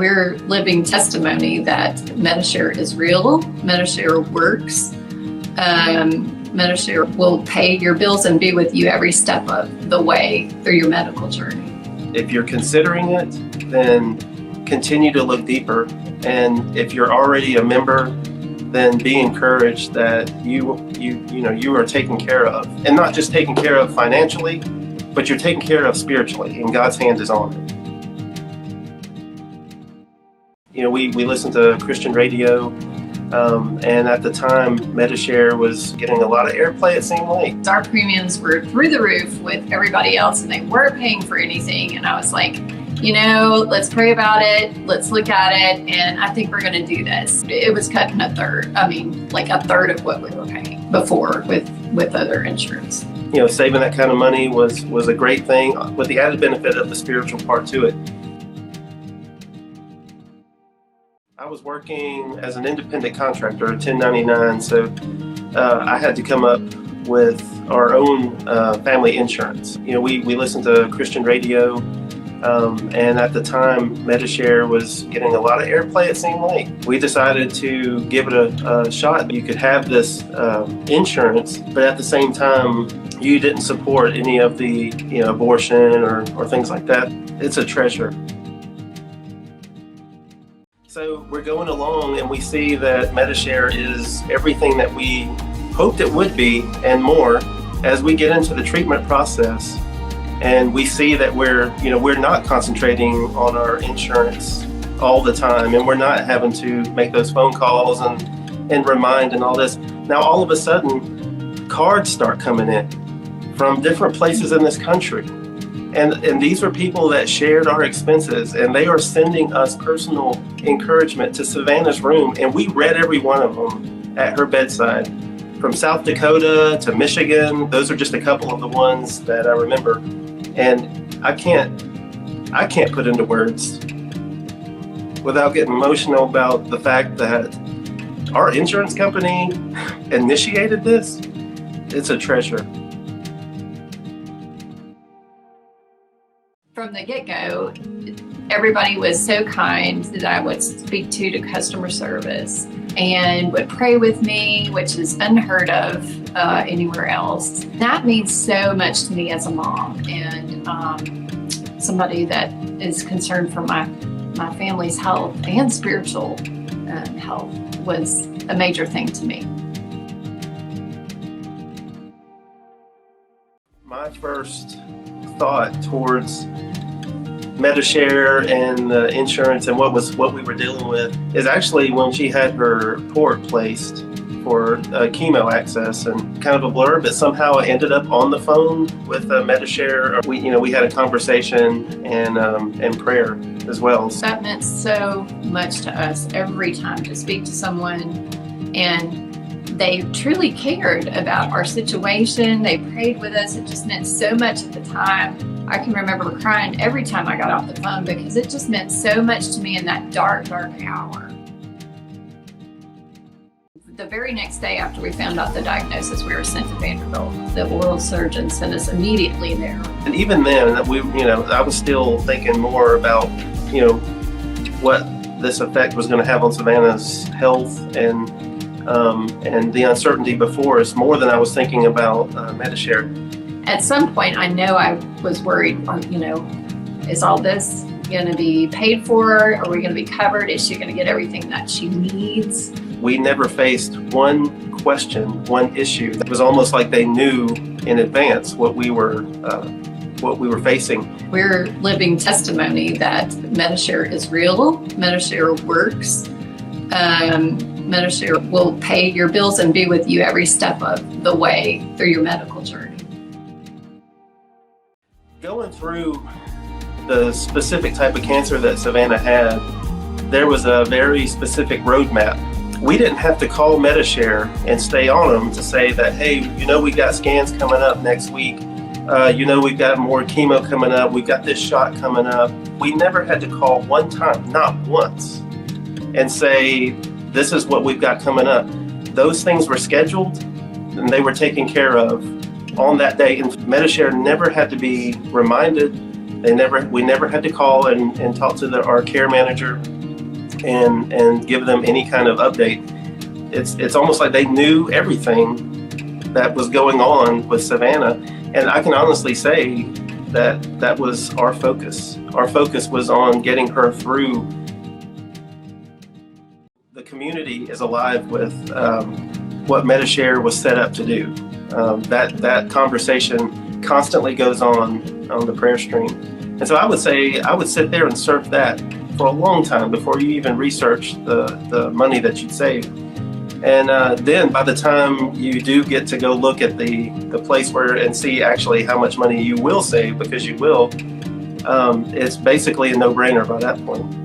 We're living testimony that Medishare is real, Medishare works. Medishare will pay your bills and be with you every step of the way through your medical journey. If you're considering it, then continue to look deeper. And if you're already a member, then be encouraged that you are taken care of, and not just taken care of financially, but you're taken care of spiritually, and God's hand is on it. We listened to Christian radio, and at the time, Medishare was getting a lot of airplay, it seemed like. Our premiums were through the roof with everybody else, and they weren't paying for anything. And I was like, let's pray about it. Let's look at it. And I think we're going to do this. It was cutting a third of what we were paying before with other insurance. Saving that kind of money was a great thing, with the added benefit of the spiritual part to it. I was working as an independent contractor, 1099, so I had to come up with our own family insurance. We listened to Christian radio, and at the time, Medishare was getting a lot of airplay, it seemed like. We decided to give it a shot. You could have this insurance, but at the same time, you didn't support any of the abortion or things like that. It's a treasure. So we're going along, and we see that Medishare is everything that we hoped it would be and more as we get into the treatment process. And we see that we're not concentrating on our insurance all the time, and we're not having to make those phone calls and remind and all this. Now, all of a sudden, cards start coming in from different places in this country. And these were people that shared our expenses, and they are sending us personal encouragement to Savannah's room, and we read every one of them at her bedside. From South Dakota to Michigan, those are just a couple of the ones that I remember. And I can't put into words without getting emotional about the fact that our insurance company initiated this. It's a treasure. From the get-go, everybody was so kind that I would speak to customer service and would pray with me, which is unheard of anywhere else. That means so much to me as a mom and somebody that is concerned for my family's health and spiritual health was a major thing to me. My first thought towards Medishare and the insurance and what we were dealing with is actually when she had her port placed for chemo access, and kind of a blur, but somehow I ended up on the phone with Medishare. We had a conversation and prayer as well. That meant so much to us every time to speak to someone, and they truly cared about our situation. They prayed with us. It just meant so much at the time. I can remember crying every time I got off the phone because it just meant so much to me in that dark, dark hour. The very next day after we found out the diagnosis, we were sent to Vanderbilt. The oral surgeon sent us immediately there. And even then, I was still thinking more about, what this effect was going to have on Savannah's health and the uncertainty before us, more than I was thinking about Medishare. At some point, I know I was worried, is all this going to be paid for? Are we going to be covered? Is she going to get everything that she needs? We never faced one question, one issue. It was almost like they knew in advance what we were facing. We're living testimony that Medishare is real, Medishare works. Medishare will pay your bills and be with you every step of the way through your medical journey. Going through the specific type of cancer that Savannah had, there was a very specific roadmap. We didn't have to call Medishare and stay on them to say that, hey, we got scans coming up next week. We've got more chemo coming up. We've got this shot coming up. We never had to call one time, not once, and say, this is what we've got coming up. Those things were scheduled and they were taken care of on that day. And Medishare never had to be reminded We never had to call and talk to our care manager and give them any kind of update. It's almost like they knew everything that was going on with Savannah. And I can honestly say that was our focus. Our focus was on getting her through. The community is alive with what Medishare was set up to do. That conversation constantly goes on the prayer stream. And so I would say I would sit there and surf that for a long time before you even research the money that you'd save. And then by the time you do get to go look at the place and see actually how much money you will save, because you will, it's basically a no-brainer by that point.